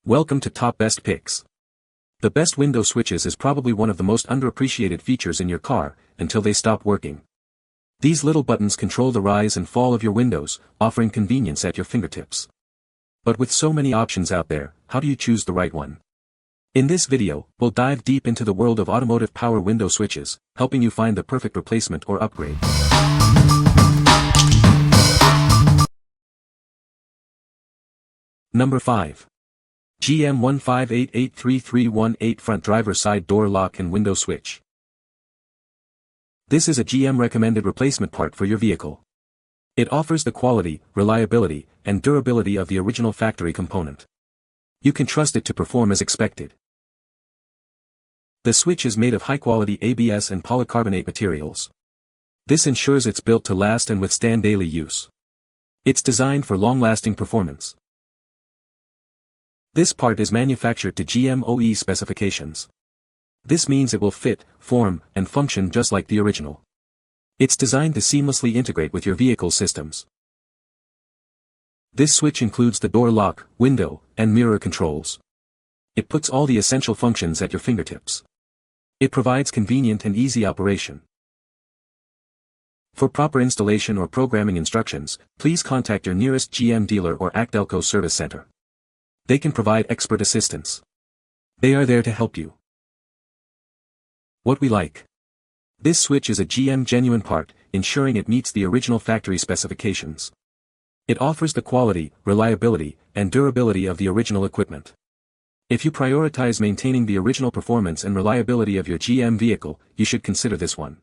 Welcome to Top Best Picks. The best window switches is probably one of the most underappreciated features in your car, until they stop working. These little buttons control the rise and fall of your windows, offering convenience at your fingertips. But with so many options out there, how do you choose the right one? In this video, we'll dive deep into the world of automotive power window switches, helping you find the perfect replacement or upgrade. Number 5. GM 1588331 front driver side door lock and window switch. This is a GM recommended replacement part for your vehicle. It offers the quality, reliability, and durability of the original factory component. You can trust it to perform as expected. The switch is made of high-quality ABS and polycarbonate materials. This ensures it's built to last and withstand daily use. It's designed for long-lasting performance. This part is manufactured to GM OE specifications. This means it will fit, form, and function just like the original. It's designed to seamlessly integrate with your vehicle's systems. This switch includes the door lock, window, and mirror controls. It puts all the essential functions at your fingertips. It provides convenient and easy operation. For proper installation or programming instructions, please contact your nearest GM dealer or Actelco service center. They can provide expert assistance. They are there to help you. What we like. This switch is a GM genuine part, ensuring it meets the original factory specifications. It offers the quality, reliability, and durability of the original equipment. If you prioritize maintaining the original performance and reliability of your GM vehicle, you should consider this one.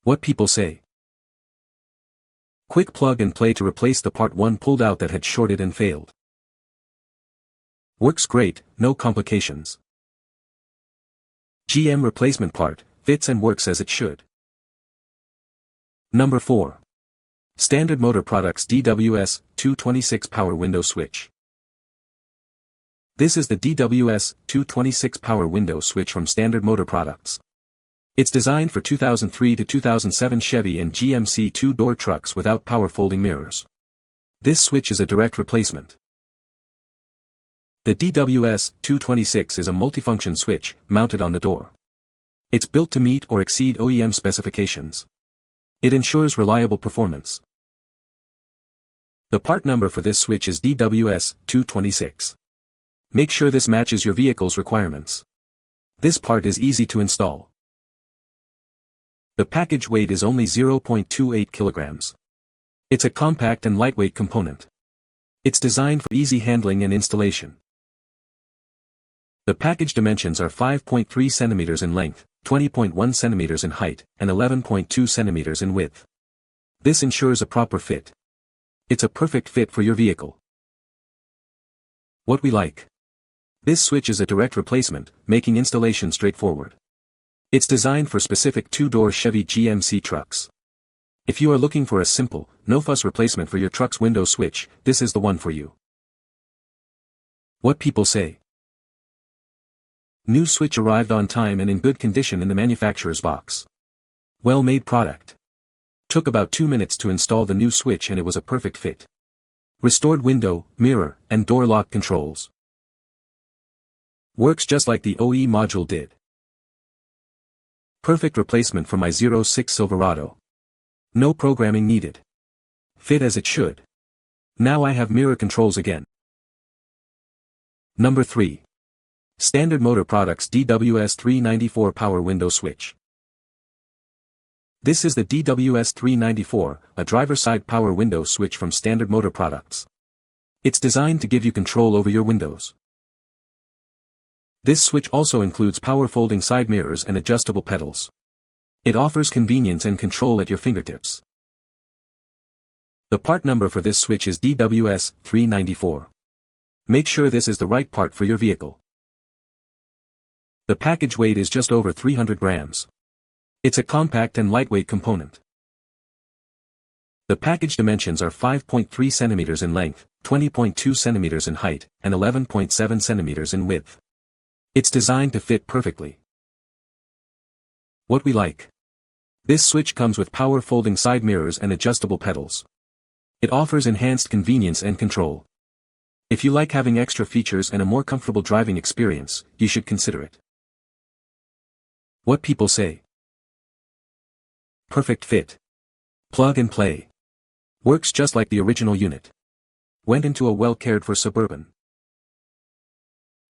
What people say. Quick plug and play to replace the part 1 pulled out that had shorted and failed. Works great, no complications. GM replacement part, fits and works as it should. Number 4. Standard Motor Products DWS 226 Power Window Switch. This is the DWS 226 Power Window Switch from Standard Motor Products. It's designed for 2003 to 2007 Chevy and GMC two-door trucks without power folding mirrors. This switch is a direct replacement. The DWS 226 is a multifunction switch, mounted on the door. It's built to meet or exceed OEM specifications. It ensures reliable performance. The part number for this switch is DWS 226. Make sure this matches your vehicle's requirements. This part is easy to install. The package weight is only 0.28 kilograms. It's a compact and lightweight component. It's designed for easy handling and installation. The package dimensions are 5.3 centimeters in length, 20.1 centimeters in height, and 11.2 centimeters in width. This ensures a proper fit. It's a perfect fit for your vehicle. What we like. This switch is a direct replacement, making installation straightforward. It's designed for specific two-door Chevy GMC trucks. If you are looking for a simple, no-fuss replacement for your truck's window switch, this is the one for you. What people say. New switch arrived on time and in good condition in the manufacturer's box. Well-made product. Took about 2 minutes to install the new switch and it was a perfect fit. Restored window, mirror, and door lock controls. Works just like the OE module did. Perfect replacement for my 06 Silverado. No programming needed. Fit as it should. Now I have mirror controls again. Number 3. Standard Motor Products DWS 394 Power Window Switch. This is the DWS 394, a driver-side power window switch from Standard Motor Products. It's designed to give you control over your windows. This switch also includes power folding side mirrors and adjustable pedals. It offers convenience and control at your fingertips. The part number for this switch is DWS 394. Make sure this is the right part for your vehicle. The package weight is just over 300 grams. It's a compact and lightweight component. The package dimensions are 5.3 centimeters in length, 20.2 centimeters in height, and 11.7 centimeters in width. It's designed to fit perfectly. What we like. This switch comes with power folding side mirrors and adjustable pedals. It offers enhanced convenience and control. If you like having extra features and a more comfortable driving experience, you should consider it. What people say. Perfect fit. Plug and play. Works just like the original unit. Went into a well-cared-for Suburban.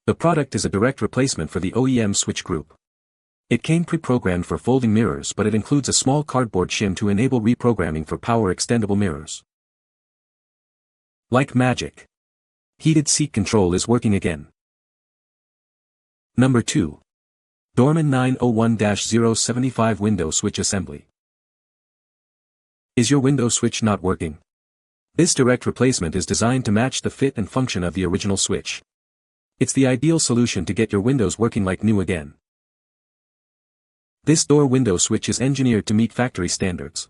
The product is a direct replacement for the OEM switch group. It came pre-programmed for folding mirrors, but it includes a small cardboard shim to enable reprogramming for power extendable mirrors. Like magic. Heated seat control is working again. Number 2. Dorman 901-075 window switch assembly. Is your window switch not working? This direct replacement is designed to match the fit and function of the original switch. It's the ideal solution to get your windows working like new again. This door window switch is engineered to meet factory standards.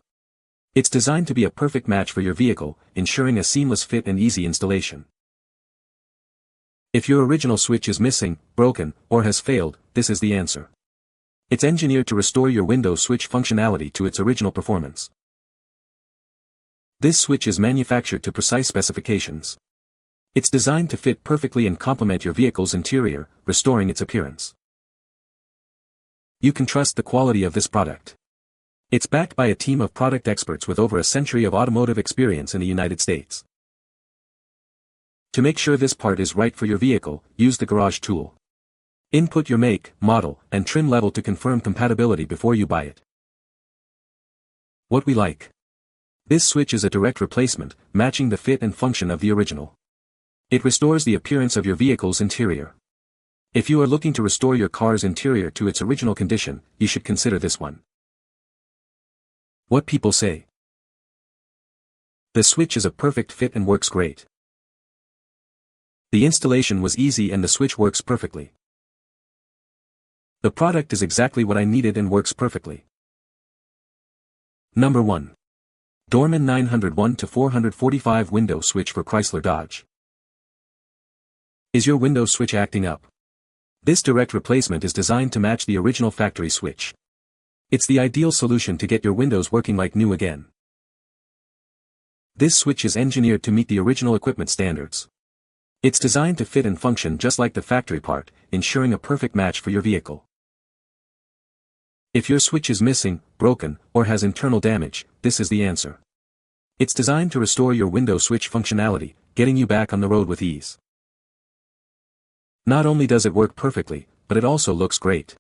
It's designed to be a perfect match for your vehicle, ensuring a seamless fit and easy installation. If your original switch is missing, broken, or has failed, this is the answer. It's engineered to restore your window switch functionality to its original performance. This switch is manufactured to precise specifications. It's designed to fit perfectly and complement your vehicle's interior, restoring its appearance. You can trust the quality of this product. It's backed by a team of product experts with over a century of automotive experience in the United States. To make sure this part is right for your vehicle, use the garage tool. Input your make, model, and trim level to confirm compatibility before you buy it. What we like. This switch is a direct replacement, matching the fit and function of the original. It restores the appearance of your vehicle's interior. If you are looking to restore your car's interior to its original condition, you should consider this one. What people say. The switch is a perfect fit and works great. The installation was easy and the switch works perfectly. The product is exactly what I needed and works perfectly. Number 1. Dorman 901-445 window switch for Chrysler Dodge. Is your window switch acting up? This direct replacement is designed to match the original factory switch. It's the ideal solution to get your windows working like new again. This switch is engineered to meet the original equipment standards. It's designed to fit and function just like the factory part, ensuring a perfect match for your vehicle. If your switch is missing, broken, or has internal damage, this is the answer. It's designed to restore your window switch functionality, getting you back on the road with ease. Not only does it work perfectly, but it also looks great.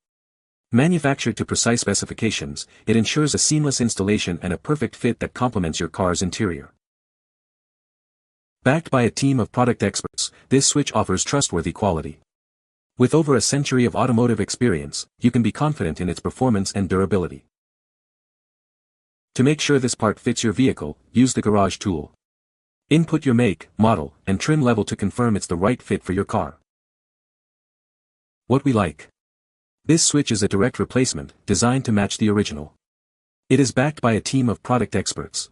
Manufactured to precise specifications, it ensures a seamless installation and a perfect fit that complements your car's interior. Backed by a team of product experts, this switch offers trustworthy quality. With over a century of automotive experience, you can be confident in its performance and durability. To make sure this part fits your vehicle, use the garage tool. Input your make, model, and trim level to confirm it's the right fit for your car. What we like. This switch is a direct replacement, designed to match the original. It is backed by a team of product experts.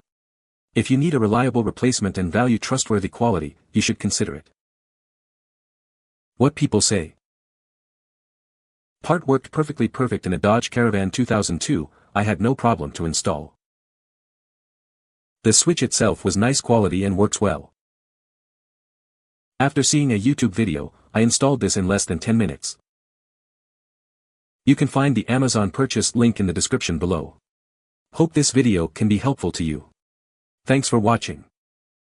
If you need a reliable replacement and value trustworthy quality, you should consider it. What people say. Part worked perfectly perfect in a Dodge Caravan 2002, I had no problem to install. The switch itself was nice quality and works well. After seeing a YouTube video, I installed this in less than 10 minutes. You can find the Amazon purchase link in the description below. Hope this video can be helpful to you. Thanks for watching.